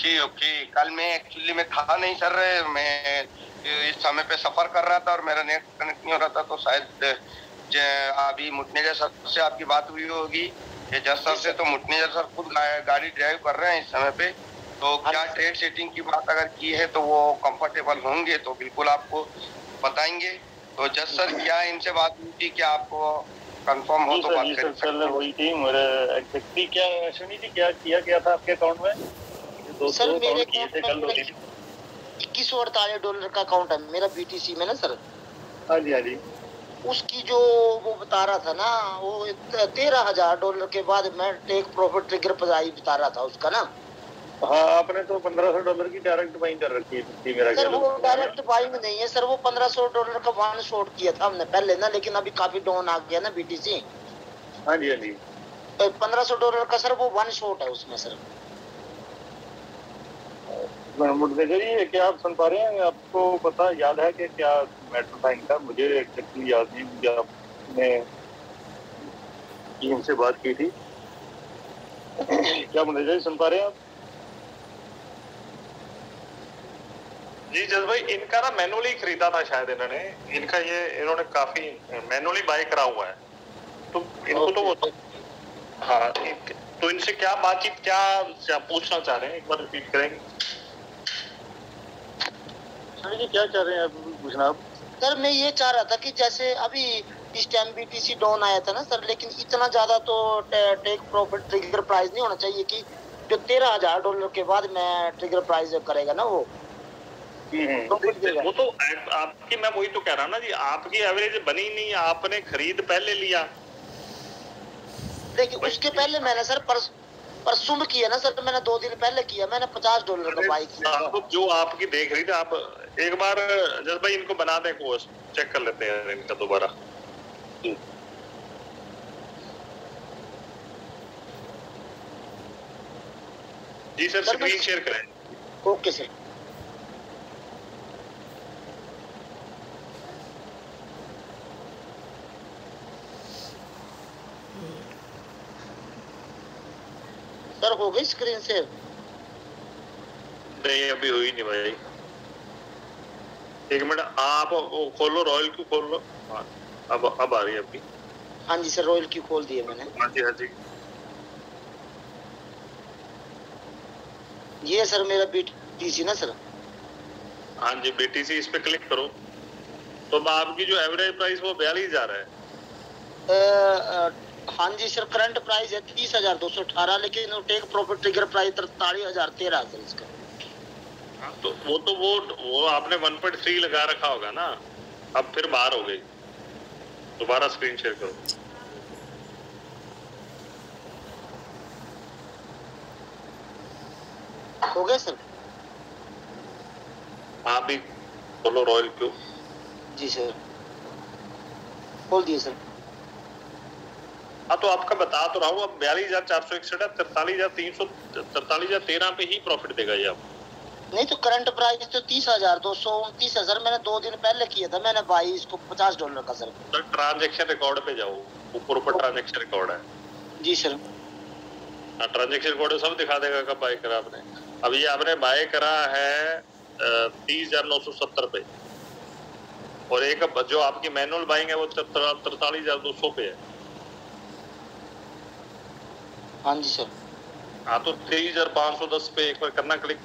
Okay okay, कल मैं actually में था नहीं सर, मैं इस समय पे सफर कर रहा था और मेरा नेट कनेक्ट नहीं हो रहा था, तो शायद अभी मुटनेजर सर से आपकी बात हुई होगी। ये जज सर से तो मुटनेजर सर खुद गाड़ी ड्राइव कर रहे हैं इस समय पे, तो क्या ट्रेड सेटिंग की बात अगर की है तो वो कंफर्टेबल होंगे तो बिल्कुल आपको बताएंगे। तो जज सर क्या इनसे बात हुई थी, क्या आपको कंफर्म हो तो बात कर सकते हैं? हुई थी मेरे एग्जैक्टली क्या सुनी थी, क्या किया गया था आपके अकाउंट में? सर मेरे अकाउंट में $2148 का अकाउंट है मेरा बीटीसी में ना सर। हाँ जी हाँ जी। उसकी जो वो बता रहा था ना, वो $13,000 के बाद मैं टेक प्रॉफिट ट्रिगर प्राइस बता रहा था उसका ना। हाँ, आपने तो $1500 की डायरेक्ट बाइंग कर रखी है मेरा सर। वो डायरेक्ट बाइंग नहीं है सर, वो $1500 का वन शॉट किया था हमने पहले ना, लेकिन अभी काफी डाउन आ गया ना बीटीसी। हाँ जी हाँ जी। तो $1500 का सर वो वन शॉट है उसमें सर। मुझे क्या आप सुन पा रहे हैं? आपको पता याद है कि क्या मैटर था इनका? मुझे एक्चुअली याद नहीं, मुझे आपने टीम से बात की थी। क्या मुझे सुन पा रहे हैं आप? जी जज भाई, इनका ना मैनुअली खरीदा था शायद इन्होंने काफी मैनुअली बाय करा हुआ है, तो इनको तो वो हाँ, तो इनसे क्या बातचीत क्या पूछना चाह रहे हैं, एक बार रिपीट करेंगे? सर जी क्या चाह रहे हैं आप पूछना? आप सर मैं ये चाह रहा था कि जैसे अभी इस टाइम बीटीसी डाउन आया था ना सर, लेकिन इतना ज्यादा तो टेक प्रॉफिट ट्रिगर प्राइस नहीं होना चाहिए कि जो $13,000 के बाद में ट्रिगर प्राइस करेगा ना वो तो आपकी, मैं वही तो कह रहा हूँ ना जी, आपकी एवरेज बनी नहीं, आपने खरीद पहले लिया। देखिए उसके पहले मैंने सर परसों में किया ना सर, मैंने 2 दिन पहले किया, मैंने $50 का बाई किया। जो आपकी देख रही थी, आप एक बार जज भाई इनको बना दें, कोर्स चेक कर लेते हैं इनका दोबारा। जी सर, स्क्रीन शेयर करें। Okay sir. सर हो गई स्क्रीन शेयर? नहीं अभी हुई नहीं भाई, एक मिनट आप वो खोलो, रॉयल क्यू खोल लो। अब आ रही है आपकी? हाँ जी सर, रॉयल क्यू खोल दिए मैंने। हाँ जी हाँ जी। ये सर मेरा बीटीसी ना सर। हाँ जी बीटीसी, इस पे क्लिक करो तो आपकी जो एवरेज प्राइस वो 42,000 है। हाँ जी सर, करंट प्राइस है 30,218, लेकिन take profit trigger price 43,013 sir इसका। हाँ, तो वो आपने 1.3 लगा रखा होगा ना, अब फिर बाहर हो गई। दोबारा स्क्रीन शेयर करो। हो गया सर? आप भी खोलो रॉयल क्यू। जी सर खोल दिए सर। हाँ तो आपका बता तो रहा हूँ, अब 42,461 है, 43,13 पे ही प्रॉफिट देगा ये आप। नहीं तो करंट प्राइस तो 30,229 है सर, मैंने 2 दिन पहले किया था, मैंने भाई इसको $50 का सर। सर ट्रांजेक्शन रिकॉर्ड पे जाओ, ऊपर ट्रांजेक्शन रिकॉर्ड है। जी सर। हाँ ट्रांजेक्शन रिकॉर्ड सब दिखा देगा कब बाय करा आपने। अब ये आपने बाय करा है 30,970 पे, और एक जो आपकी मैनुअल बाइंग है वो 43,200 पे है। हाँ जी सर। हाँ तो 23,510 पे एक बार करना क्लिक।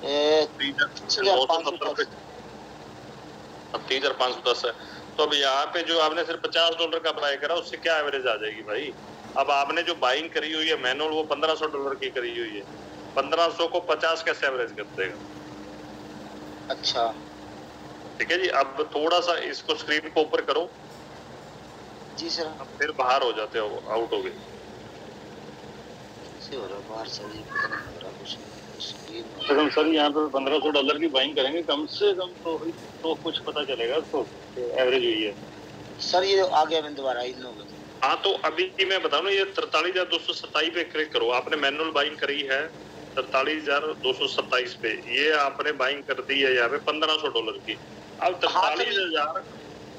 23,510 है। तो अब यहाँ पे जो आपने सिर्फ $50 का बाय करा, उससे क्या एवरेज आ जाएगी भाई? अब आपने जो बाइंग करी हुई है मैनुअल, वो $1,500 की करी हुई है, 1,500 को 50 कैसे एवरेज कर देगा? अच्छा ठीक है जी। अब थोड़ा सा इसको स्क्रीन को ऊपर करो। जी सर। अब फिर बाहर हो जाते हो, आउट हो गए। बाहर से सर यहाँ पे $1,500 की बाइंग करेंगे कम से कम तो कुछ पता चलेगा तो एवरेज हुई है सर। ये आ गया, मैं दोबारा इन लोगों। हाँ तो अभी मैं बता रहा हूँ, ये 43,227 पे क्लिक करो। आपने मैनुअल बाइंग करी है 43,227 पे, ये आपने बाइंग कर दी है यहाँ पे $1,500 की। अब 43,000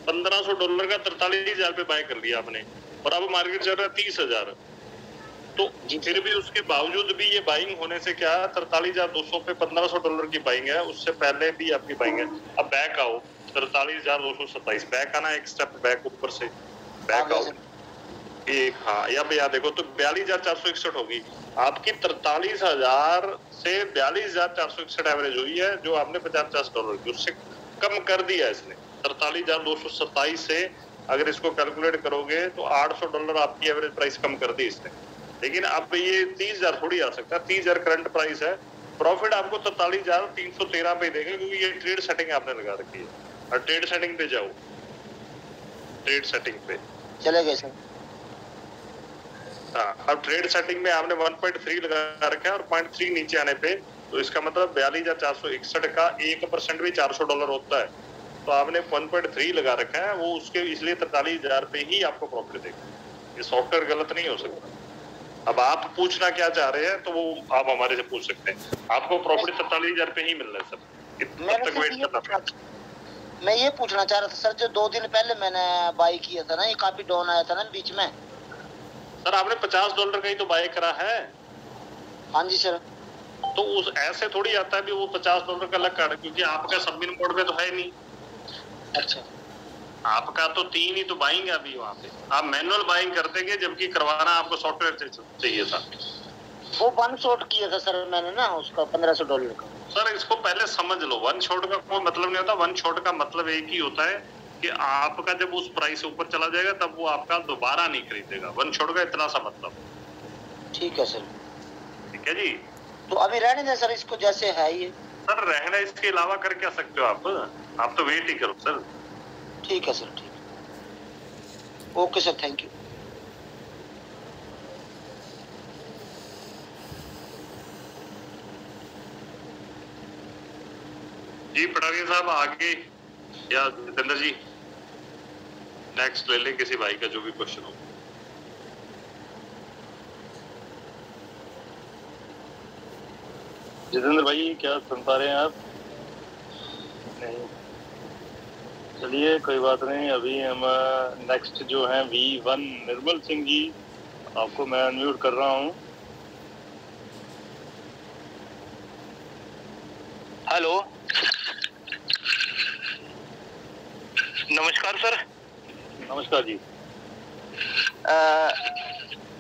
$1,500 का 43,000 पे बाय कर लिया आपने, और अब मार्केट चल रहा है 30,000। तो फिर भी उसके बावजूद भी ये बाइंग होने से क्या 43,200 पे $1,500 की बाइंग है, उससे पहले भी आपकी बाइंग है। अब बैक आओ 43,227, बैक आना, एक स्टेप बैक ऊपर से बैक आओ एक, हाँ या देखो तो 42,461 होगी आपकी। 43,000 से 42,461 एवरेज हुई है, जो आपने $50 की उससे कम कर दिया इसने। 43,227 से अगर इसको कैलकुलेट करोगे तो $800 आपकी एवरेज प्राइस कम कर दी इसने। लेकिन अब ये 30,000 थोड़ी आ सकता है, 30,000 करंट प्राइस है, प्रॉफिट आपको 43,313 पे देंगे, क्योंकि ये ट्रेड सेटिंग आपने लगा रखी है। और ट्रेड सेटिंग पे जाओ, ट्रेड सेटिंग पे चले गए सर। हाँ, अब ट्रेड सेटिंग में आपने 1.3 लगा रखा है और 0.3 नीचे आने पे, तो इसका मतलब 42,461 का 1% भी $400 होता है। तो आपने 1.3 लगा रखा है, वो उसके इसलिए 43,000 पे ही आपको प्रॉफिट देगा। ये सॉफ्टवेयर गलत नहीं हो सकता। अब आप पूछना क्या चाह रहे हैं तो वो आप हमारे से पूछ सकते हैं। आपको प्रॉफिट 43,000 पे ही मिल रहा है सर, इतना तक वेट करना पड़ेगा। मैं ये पूछना चाह रहा था सर, जो 2 दिन पहले मैंने बाई किया था ना, ये काफी डाउन आया था ना बीच में सर, आपने $50 का ही तो बाय करा है। हाँ जी सर। तो उस ऐसे थोड़ी आता है भी वो $50 का अलग कार्ड, क्योंकि आपका सबमिट मोड पे तो है नहीं। अच्छा, आपका तो 3 ही तो बाइंग है अभी वहाँ पे, आप मैनुअल बाइंग करते गए, जबकि करवाना आपको सॉफ्टवेयर चाहिए था। वो 1 शॉट किया था सर मैंने ना, उसका $1,500 का। सर इसको पहले समझ लो, 1 शॉट का कोई मतलब नहीं होता। 1 शॉट का मतलब एक ही होता है कि आपका जब उस प्राइस से ऊपर चला जाएगा तब वो आपका दोबारा नहीं खरीदेगा। 1 शॉट का इतना सा मतलब। ठीक है सर। ठीक है जी। तो अभी रहने दें सर इसको जैसे है ये। सर रहना, इसके अलावा कर क्या सकते हो आप तो वेट ही करो सर। ठीक है सर, ठीक है, ओके सर, थैंक यू। जी पटारिया साहब आगे, या जितेंद्र जी नेक्स्ट ले लें किसी भाई का जो भी क्वेश्चन हो। जितेंद्र भाई क्या सुन पा रहे हैं आप? नहीं, चलिए कोई बात नहीं। अभी हम नेक्स्ट जो है V1 निर्मल सिंह जी, आपको मैं अनम्यूट कर रहा हूँ। हेलो, नमस्कार सर। नमस्कार जी।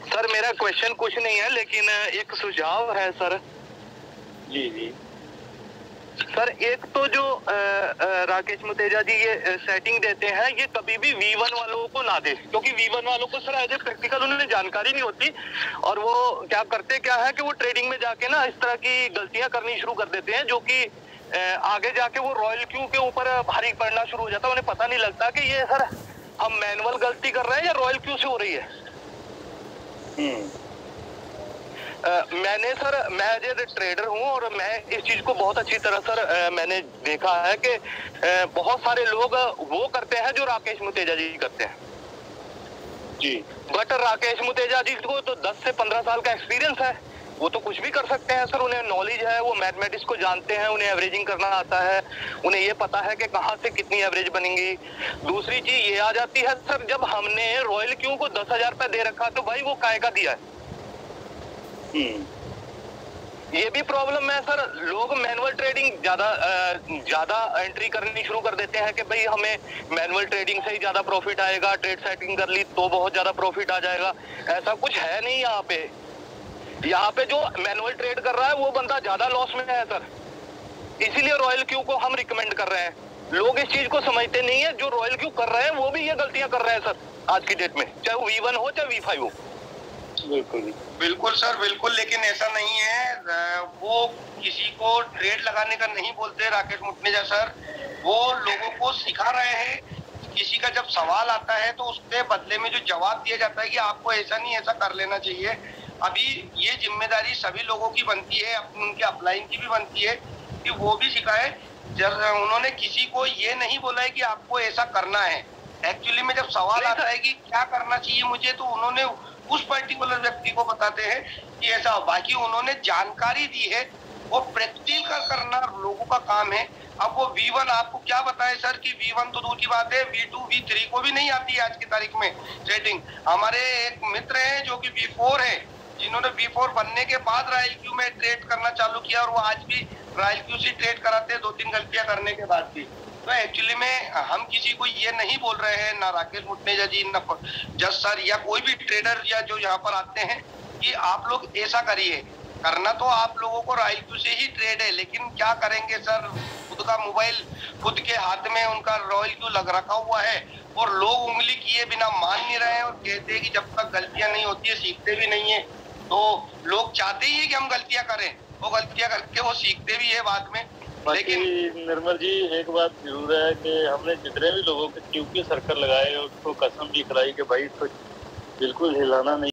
सर मेरा क्वेश्चन कुछ नहीं है, लेकिन एक सुझाव है सर। जी जी सर, एक तो जो राकेश मुतेजा जी ये सेटिंग देते हैं, ये कभी भी V1 वालों को ना दे, क्योंकि V1 वालों को सर एज ए प्रैक्टिकल उन्हें जानकारी नहीं होती, और वो क्या करते क्या है कि वो ट्रेडिंग में जाके ना इस तरह की गलतियां करनी शुरू कर देते हैं, जो कि आगे जाके वो रॉयल क्यू के ऊपर भारी पड़ना शुरू हो जाता है। उन्हें पता नहीं लगता कि ये सर हम मैनुअल गलती कर रहे हैं या रॉयल क्यू से हो रही है। मैंने सर, मैं एज ए ट्रेडर हूँ और मैं इस चीज को बहुत अच्छी तरह सर मैंने देखा है कि बहुत सारे लोग वो करते हैं जो राकेश मुतेजा जी करते हैं जी। बट राकेश मुतेजा जी को तो 10 से 15 साल का एक्सपीरियंस है, वो तो कुछ भी कर सकते हैं सर। उन्हें नॉलेज है, वो मैथमेटिक्स को जानते हैं, उन्हें एवरेजिंग करना आता है, उन्हें ये पता है कि कहाँ से कितनी एवरेज बनेंगी। दूसरी चीज ये आ जाती है सर, जब हमने रॉयल क्यू को 10,000 रुपए दे रखा तो भाई वो काय का दिया है। ये भी प्रॉब्लम है सर। लोग मैनुअल ट्रेडिंग ज्यादा एंट्री करनी शुरू कर देते हैं कि भाई हमें मैनुअल ट्रेडिंग से ही ज्यादा प्रॉफिट आएगा, ट्रेड सेटिंग कर ली तो बहुत ज्यादा प्रॉफिट आ जाएगा। ऐसा कुछ है नहीं। यहाँ पे जो मैनुअल ट्रेड कर रहा है वो बंदा ज्यादा लॉस में है सर, इसीलिए रॉयल क्यू को हम रिकमेंड कर रहे हैं। लोग इस चीज को समझते नहीं है, जो रॉयल क्यू कर रहे हैं वो भी ये गलतियां कर रहे हैं सर आज की डेट में, चाहे वो V1 हो चाहे V5 हो। बिल्कुल सर, बिल्कुल। लेकिन ऐसा नहीं है, वो किसी को ट्रेड लगाने का नहीं बोलते राकेश मुतनेजा सर, वो लोगों को सिखा रहे हैं। किसी का जब सवाल आता है तो उसके बदले में जो जवाब दिया जाता है कि आपको ऐसा नहीं ऐसा कर लेना चाहिए। अभी ये जिम्मेदारी सभी लोगों की बनती है, उनके अपलाइन की भी बनती है कि वो भी सिखाए। जब उन्होंने किसी को ये नहीं बोला है कि आपको ऐसा करना है, एक्चुअली में जब सवाल आता है कि क्या करना चाहिए मुझे, तो उन्होंने उस पर्टिकुलर व्यक्ति को बताते हैं कि ऐसा। बाकी उन्होंने जानकारी दी है, वो प्रैक्टिकल करना लोगों का काम है। अब वो V1 आपको क्या बताए सर कि V1 तो दूर की बात है, V2 V3 को भी नहीं आती है आज की तारीख में सेटिंग। हमारे एक मित्र हैं जो कि V4 है, जिन्होंने B4 बनने के बाद रॉयल क्यू में ट्रेड करना चालू किया और वो आज भी रॉयल क्यू से ट्रेड कराते हैं 2-3 गलतियां करने के बाद भी। तो एक्चुअली में हम किसी को ये नहीं बोल रहे हैं, ना राकेश मुटनेजा जी, ना जज सर या कोई भी ट्रेडर या जो यहाँ पर आते हैं, कि आप लोग ऐसा करिए। करना तो आप लोगों को रॉयल क्यू से ही ट्रेड है, लेकिन क्या करेंगे सर, खुद का मोबाइल खुद के हाथ में उनका रॉयल क्यू लग रखा हुआ है और लोग उंगली किए बिना मान नहीं रहे हैं और कहते हैं कि जब तक गलतियां नहीं होती है सीखते भी नहीं है। तो लोग चाहते ही है कि हम गलतियां करें, वो गलतियां करके वो सीखते भी है बाद में। लेकिन निर्मल जी एक बात जरूर है कि हमने जितने भी लोगों के क्यू के सर्कल लगाए उसको कसम भी खिलाई कि भाई इसको बिल्कुल हिलाना नहीं।